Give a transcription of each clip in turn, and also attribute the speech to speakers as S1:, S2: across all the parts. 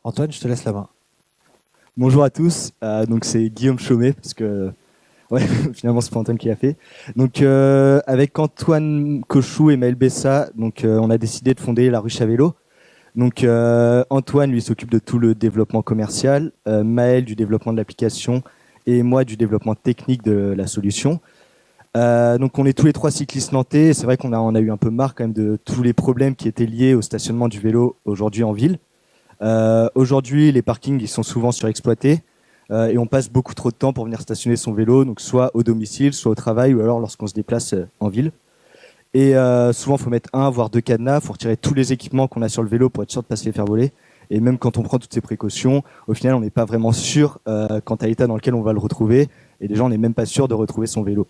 S1: Antoine, je te laisse la main.
S2: Bonjour à tous, donc c'est Guillaume Chaumet, parce que ouais, finalement c'est pas Antoine qui l'a fait. Donc avec Antoine Cochou et Maël Bessa, donc on a décidé de fonder la ruche à vélo. Donc Antoine lui s'occupe de tout le développement commercial, Maël du développement de l'application et moi du développement technique de la solution. Donc on est tous les trois cyclistes nantais. C'est vrai qu'on a eu un peu marre quand même de tous les problèmes qui étaient liés au stationnement du vélo aujourd'hui en ville. Aujourd'hui, les parkings ils sont souvent surexploités et on passe beaucoup trop de temps pour venir stationner son vélo, donc soit au domicile, soit au travail, ou alors lorsqu'on se déplace en ville. Et souvent, il faut mettre un voire deux cadenas, il faut retirer tous les équipements qu'on a sur le vélo pour être sûr de ne pas se les faire voler. Et même quand on prend toutes ces précautions, au final, on n'est pas vraiment sûr quant à l'état dans lequel on va le retrouver. Et déjà, on n'est même pas sûr de retrouver son vélo.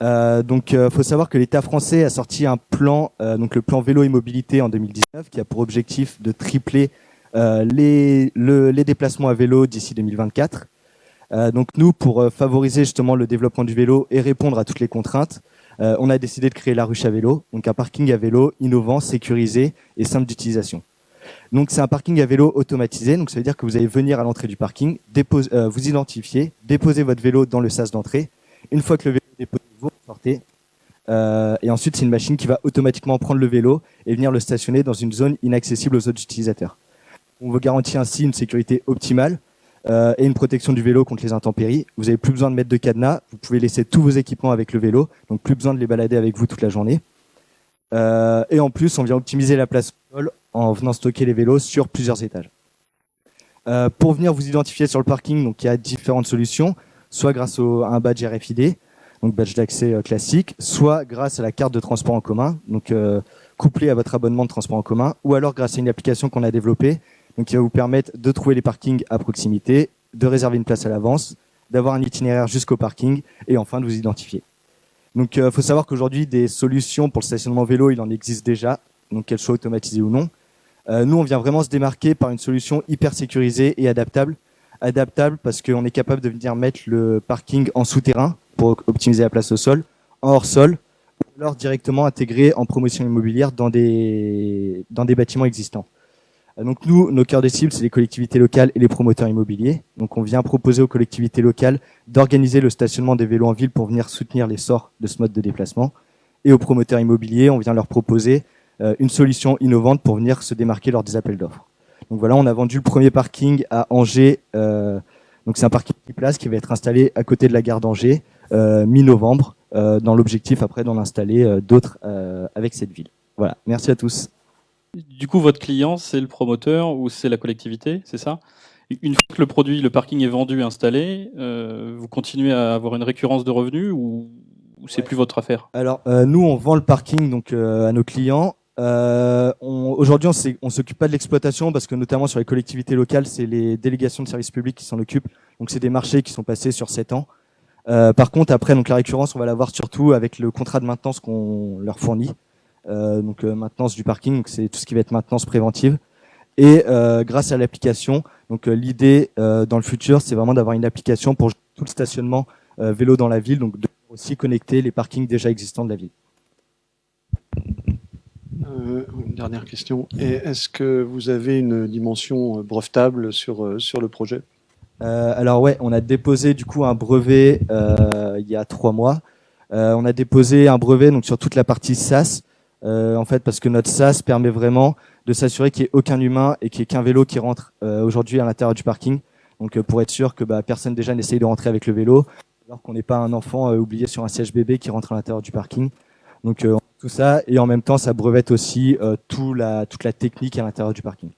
S2: Donc, faut savoir que l'État français a sorti un plan, donc le plan vélo et mobilité en 2019, qui a pour objectif de tripler les déplacements à vélo d'ici 2024. Donc nous, pour favoriser justement le développement du vélo et répondre à toutes les contraintes, on a décidé de créer la ruche à vélo, donc un parking à vélo innovant, sécurisé et simple d'utilisation. Donc c'est un parking à vélo automatisé, donc ça veut dire que vous allez venir à l'entrée du parking, vous identifier, déposer votre vélo dans le sas d'entrée. Une fois que le vélo est déposé, vous sortez. Et ensuite, c'est une machine qui va automatiquement prendre le vélo et venir le stationner dans une zone inaccessible aux autres utilisateurs. On vous garantit ainsi une sécurité optimale et une protection du vélo contre les intempéries. Vous n'avez plus besoin de mettre de cadenas. Vous pouvez laisser tous vos équipements avec le vélo. Donc plus besoin de les balader avec vous toute la journée. Et en plus, on vient optimiser la place au sol en venant stocker les vélos sur plusieurs étages. Pour venir vous identifier sur le parking, donc il y a différentes solutions, soit grâce à un badge RFID, donc badge d'accès classique, soit grâce à la carte de transport en commun, donc couplée à votre abonnement de transport en commun, ou alors grâce à une application qu'on a développée, donc qui va vous permettre de trouver les parkings à proximité, de réserver une place à l'avance, d'avoir un itinéraire jusqu'au parking et enfin de vous identifier. Donc faut savoir qu'aujourd'hui des solutions pour le stationnement vélo, il en existe déjà, donc qu'elles soient automatisées ou non. Nous on vient vraiment se démarquer par une solution hyper sécurisée et adaptable. Adaptable parce qu'on est capable de venir mettre le parking en souterrain pour optimiser la place au sol, en hors sol, ou alors directement intégré en promotion immobilière dans des bâtiments existants. Donc nous, nos cœurs de cible, c'est les collectivités locales et les promoteurs immobiliers. Donc on vient proposer aux collectivités locales d'organiser le stationnement des vélos en ville pour venir soutenir l'essor de ce mode de déplacement. Et aux promoteurs immobiliers, on vient leur proposer une solution innovante pour venir se démarquer lors des appels d'offres. Donc voilà, on a vendu le premier parking à Angers. Donc c'est un parking de place qui va être installé à côté de la gare d'Angers mi-novembre, dans l'objectif après d'en installer d'autres avec cette ville. Voilà, merci à tous.
S3: Du coup, votre client, c'est le promoteur ou c'est la collectivité, c'est ça? Une fois que le produit, le parking est vendu, installé, vous continuez à avoir une récurrence de revenus ou c'est plus votre affaire?
S2: Alors, nous, on vend le parking donc à nos clients. Aujourd'hui, on s'occupe pas de l'exploitation parce que notamment sur les collectivités locales, c'est les délégations de services publics qui s'en occupent. Donc, c'est des marchés qui sont passés sur 7 ans. Par contre, après, donc la récurrence, on va l'avoir surtout avec le contrat de maintenance qu'on leur fournit. Donc maintenance du parking, donc c'est tout ce qui va être maintenance préventive. Et grâce à l'application, donc l'idée dans le futur, c'est vraiment d'avoir une application pour tout le stationnement vélo dans la ville, donc de aussi connecter les parkings déjà existants de la ville.
S4: Une dernière question. Et est-ce que vous avez une dimension brevetable sur le projet?
S2: Alors ouais, on a déposé du coup un brevet il y a 3 mois. On a déposé un brevet donc sur toute la partie SaaS. En fait, parce que notre SaaS permet vraiment de s'assurer qu'il n'y ait aucun humain et qu'il n'y ait qu'un vélo qui rentre aujourd'hui à l'intérieur du parking. Donc, pour être sûr que personne déjà n'essaye de rentrer avec le vélo, alors qu'on n'est pas un enfant oublié sur un siège bébé qui rentre à l'intérieur du parking. Donc, tout ça, et en même temps, ça brevette aussi toute la technique à l'intérieur du parking.